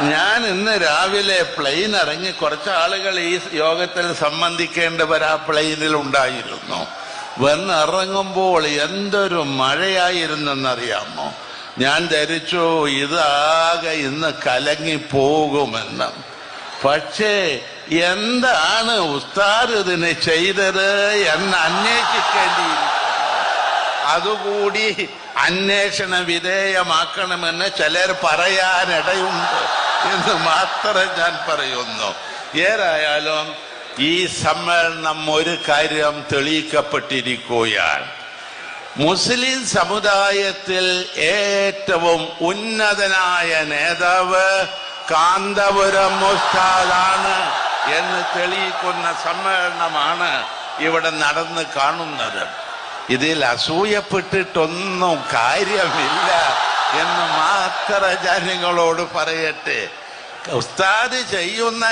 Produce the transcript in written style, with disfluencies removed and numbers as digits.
ഞാൻ ഇന്ന് രാവിലെ പ്ലെയിൻ ഇറങ്ങി കുറച്ച് ആളുകൾ ഈ യോഗത്തിൽ സംബന്ധിക്കേണ്ടവർ ആ പ്ലെയിനിൽ ഉണ്ടായിരുന്നു. വന്നിറങ്ങുമ്പോൾ എന്തൊരു മഴയായിരുന്നെന്നറിയാമോ? ഞാൻ ധരിച്ചു ഇതാകെ ഇന്ന് കലങ്ങിപ്പോകുമെന്ന്. പക്ഷേ എന്താണ് ഉസ്താദ് ഇതിന് ചെയ്തത് എന്ന് അന്വേഷിക്കേണ്ടിയിരിക്കുന്നു. അതുകൂടി അന്വേഷണ വിധേയമാക്കണമെന്ന് ചിലർ പറയാനിടയുണ്ട് എന്ന് മാത്രം ഞാൻ പറയുന്നു. ഏതായാലും ഈ സമ്മേളനം ഒരു കാര്യം തെളിയിക്കപ്പെട്ടിരിക്കുകയാണ്. മുസ്ലിം സമുദായത്തിൽ ഏറ്റവും ഉന്നതനായ നേതാവ് കാന്തപുരം ഉസ്താദാണ് എന്ന് തെളിയിക്കുന്ന സമ്മേളനമാണ് ഇവിടെ നടന്ന് കാണുന്നത്. ഇതിൽ അസൂയപ്പെട്ടിട്ടൊന്നും കാര്യമില്ല എന്ന് മാത്രം ഞാൻ നിങ്ങളോട് പറയട്ടെ. ഉസ്താദ് ചെയ്യുന്ന